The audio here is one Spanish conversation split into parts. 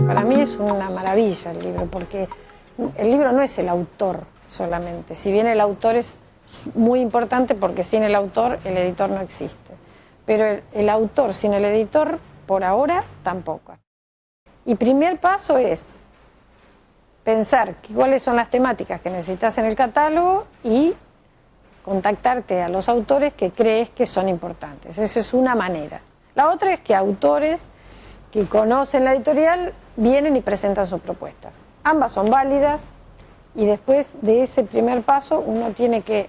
Para mí es una maravilla el libro, porque el libro no es el autor solamente, si bien el autor es muy importante porque sin el autor el editor no existe, pero el autor sin el editor por ahora tampoco. Y primer paso es pensar cuáles son las temáticas que necesitas en el catálogo y contactarte a los autores que crees que son importantes. Esa es una manera. La otra es que autores que conocen la editorial vienen y presentan sus propuestas. Ambas son válidas y después de ese primer paso uno tiene que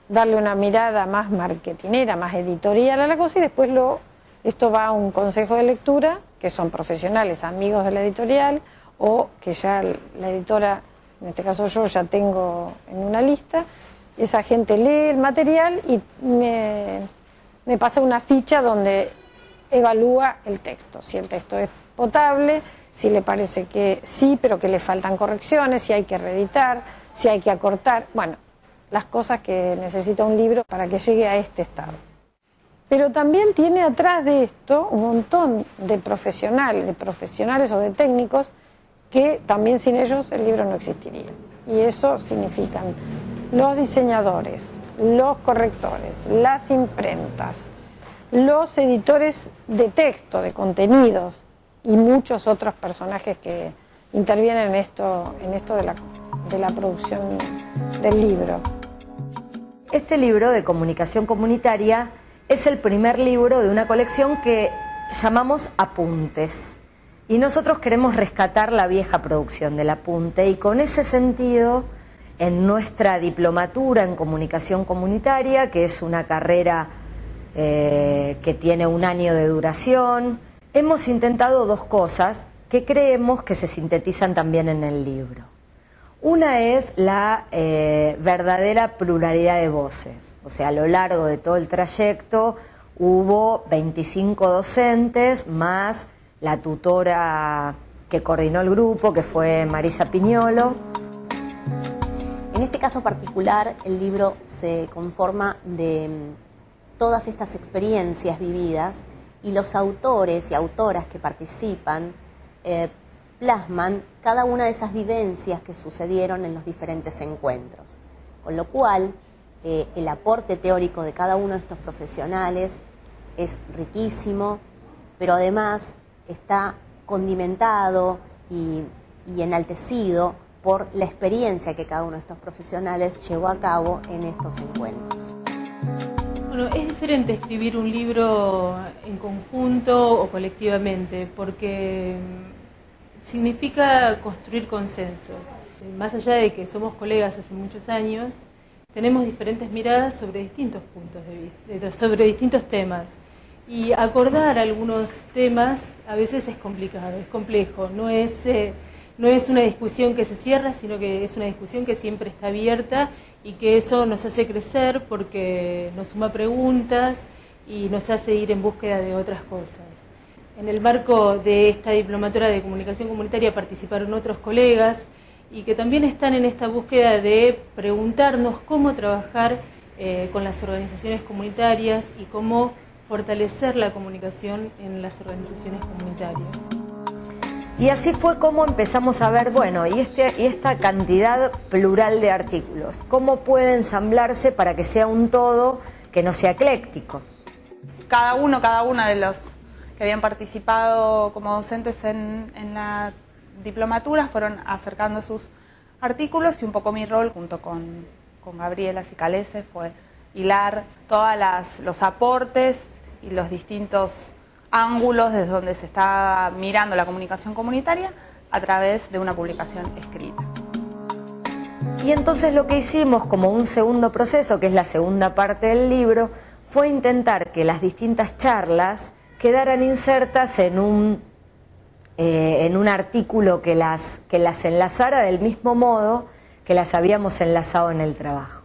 darle una mirada más marketinera, más editorial a la cosa y después esto va a un consejo de lectura que son profesionales, amigos de la editorial o que ya la editora, en este caso yo ya tengo en una lista, esa gente lee el material y me pasa una ficha donde evalúa el texto, si el texto es potable, si le parece que sí, pero que le faltan correcciones, si hay que reeditar, si hay que acortar, bueno, las cosas que necesita un libro para que llegue a este estado. Pero también tiene atrás de esto un montón de profesionales o de técnicos que también sin ellos el libro no existiría. Y eso significan los diseñadores, los correctores, las imprentas, los editores de texto, de contenidos y muchos otros personajes que intervienen en esto de la producción del libro. Este libro de comunicación comunitaria es el primer libro de una colección que llamamos Apuntes. Y nosotros queremos rescatar la vieja producción del apunte y con ese sentido, en nuestra diplomatura en comunicación comunitaria, que es una carrera que tiene 1 año de duración, hemos intentado 2 cosas que creemos que se sintetizan también en el libro. Una es la verdadera pluralidad de voces, o sea, a lo largo de todo el trayecto hubo 25 docentes más la tutora que coordinó el grupo, que fue Marisa Piñolo. En este caso particular, el libro se conforma de todas estas experiencias vividas y los autores y autoras que participan plasman cada una de esas vivencias que sucedieron en los diferentes encuentros. Con lo cual, el aporte teórico de cada uno de estos profesionales es riquísimo, pero además está condimentado y enaltecido por la experiencia que cada uno de estos profesionales llevó a cabo en estos encuentros. Bueno, es diferente escribir un libro en conjunto o colectivamente, porque significa construir consensos. Más allá de que somos colegas hace muchos años, tenemos diferentes miradas sobre distintos puntos de vista, sobre distintos temas. Y acordar algunos temas a veces es complicado, es complejo. No es una discusión que se cierra, sino que es una discusión que siempre está abierta y que eso nos hace crecer porque nos suma preguntas y nos hace ir en búsqueda de otras cosas. En el marco de esta diplomatura de comunicación comunitaria participaron otros colegas y que también están en esta búsqueda de preguntarnos cómo trabajar con las organizaciones comunitarias y cómo fortalecer la comunicación en las organizaciones comunitarias. Y así fue como empezamos a ver, bueno, y esta cantidad plural de artículos, ¿cómo puede ensamblarse para que sea un todo que no sea ecléctico? Cada una de los que habían participado como docentes en la diplomatura fueron acercando sus artículos y un poco mi rol junto con Gabriela Cicalese fue hilar todos los aportes y los distintos ángulos desde donde se está mirando la comunicación comunitaria a través de una publicación escrita. Y entonces lo que hicimos como un segundo proceso, que es la segunda parte del libro, fue intentar que las distintas charlas quedaran insertas en un artículo que las enlazara del mismo modo que las habíamos enlazado en el trabajo.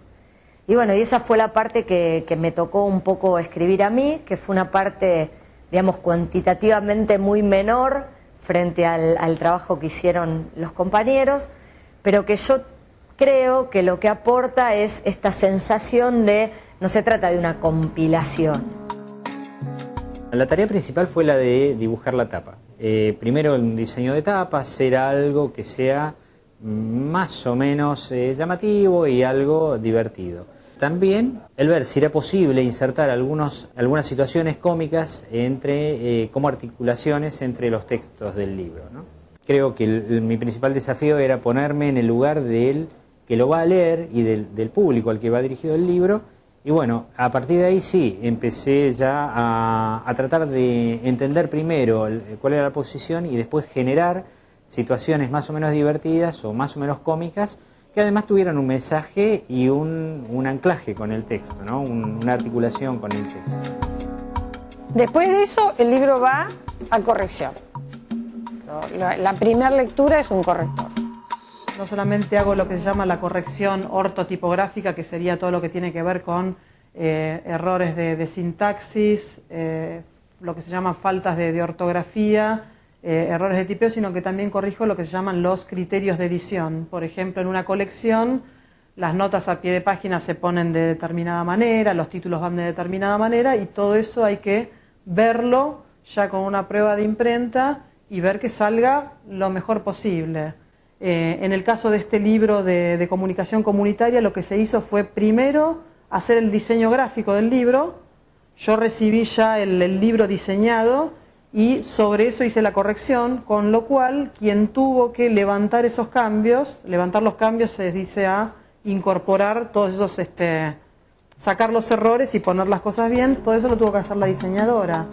Y bueno, y esa fue la parte que me tocó un poco escribir a mí, que fue una parte, digamos, cuantitativamente muy menor frente al trabajo que hicieron los compañeros, pero que yo creo que lo que aporta es esta sensación de, no se trata de una compilación. La tarea principal fue la de dibujar la tapa. Primero el diseño de tapa, hacer algo que sea más o menos llamativo y algo divertido. También el ver si era posible insertar algunas situaciones cómicas como articulaciones entre los textos del libro, ¿no? Creo que mi principal desafío era ponerme en el lugar del que lo va a leer y del público al que va dirigido el libro. Y bueno, a partir de ahí sí, empecé ya a tratar de entender primero cuál era la posición y después generar situaciones más o menos divertidas o más o menos cómicas que además tuvieran un mensaje y un anclaje con el texto, ¿no? Una articulación con el texto. Después de eso, el libro va a corrección. La primera lectura es un corrector. No solamente hago lo que se llama la corrección ortotipográfica, que sería todo lo que tiene que ver con errores de sintaxis, lo que se llama faltas de ortografía, errores de tipeo, sino que también corrijo lo que se llaman los criterios de edición. Por ejemplo, en una colección, las notas a pie de página se ponen de determinada manera, los títulos van de determinada manera, y todo eso hay que verlo ya con una prueba de imprenta y ver que salga lo mejor posible. En el caso de este libro de comunicación comunitaria, lo que se hizo fue primero hacer el diseño gráfico del libro. Yo recibí ya el libro diseñado y sobre eso hice la corrección, con lo cual quien tuvo que levantar esos cambios, levantar los cambios se dice a incorporar todos esos, sacar los errores y poner las cosas bien, todo eso lo tuvo que hacer la diseñadora.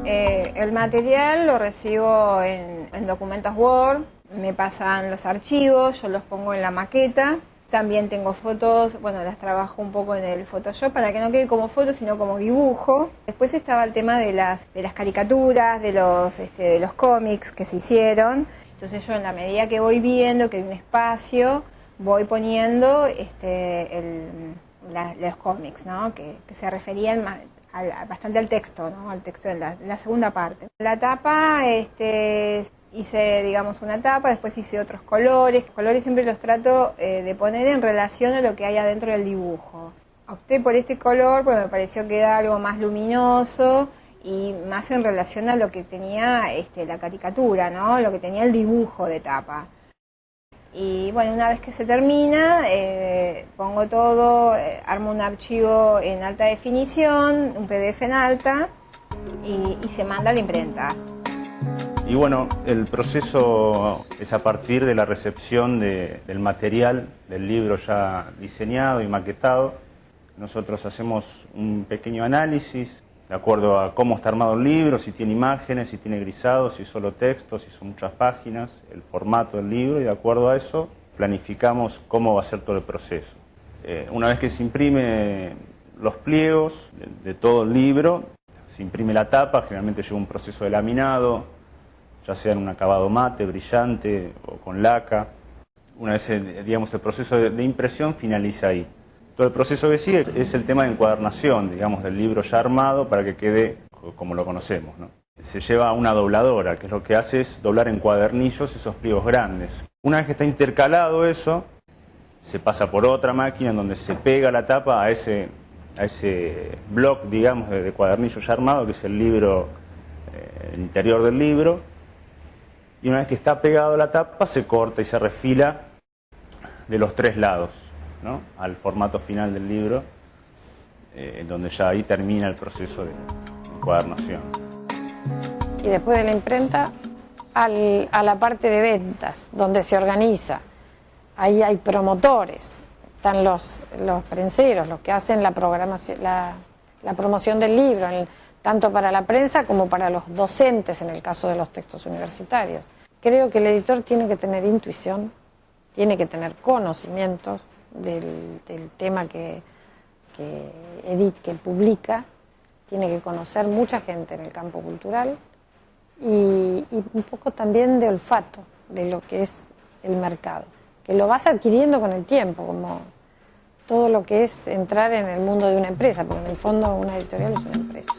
El material lo recibo en documentos Word. Me pasan los archivos, yo los pongo en la maqueta. También tengo fotos, bueno, las trabajo un poco en el Photoshop para que no quede como foto, sino como dibujo. Después estaba el tema de las caricaturas, de los cómics que se hicieron. Entonces yo, en la medida que voy viendo que hay un espacio, voy poniendo los cómics, ¿no? Que se referían bastante al texto, ¿no? Al texto de la segunda parte. La tapa, hice, digamos, una tapa, después hice otros colores. Los colores siempre los trato de poner en relación a lo que hay adentro del dibujo. Opté por este color porque me pareció que era algo más luminoso y más en relación a lo que tenía la caricatura, ¿no? Lo que tenía el dibujo de tapa. Y bueno, una vez que se termina, pongo todo, armo un archivo en alta definición, un PDF en alta, y se manda a la imprenta. Y bueno, el proceso es a partir de la recepción del material del libro ya diseñado y maquetado. Nosotros hacemos un pequeño análisis de acuerdo a cómo está armado el libro, si tiene imágenes, si tiene grisados, si solo texto, si son muchas páginas, el formato del libro, y de acuerdo a eso planificamos cómo va a ser todo el proceso. Una vez que se imprime los pliegos de todo el libro, se imprime la tapa, generalmente lleva un proceso de laminado, ya sea en un acabado mate, brillante o con laca. Una vez, digamos, el proceso de impresión finaliza ahí. Todo el proceso que sigue es el tema de encuadernación, digamos, del libro ya armado para que quede como lo conocemos, ¿no? Se lleva a una dobladora, que es lo que hace es doblar en cuadernillos esos pliegos grandes. Una vez que está intercalado eso, se pasa por otra máquina en donde se pega la tapa a ese block, digamos, de cuadernillo ya armado, que es el libro, el interior del libro. Y una vez que está pegado la tapa, se corta y se refila de los tres lados, ¿no? Al formato final del libro, donde ya ahí termina el proceso de encuadernación. Y después de la imprenta, a la parte de ventas, donde se organiza. Ahí hay promotores, están los prenseros, los que hacen la programación, la promoción del libro, tanto para la prensa como para los docentes en el caso de los textos universitarios. Creo que el editor tiene que tener intuición, tiene que tener conocimientos del tema que publica, tiene que conocer mucha gente en el campo cultural y un poco también de olfato de lo que es el mercado, que lo vas adquiriendo con el tiempo, como todo lo que es entrar en el mundo de una empresa, porque en el fondo una editorial es una empresa.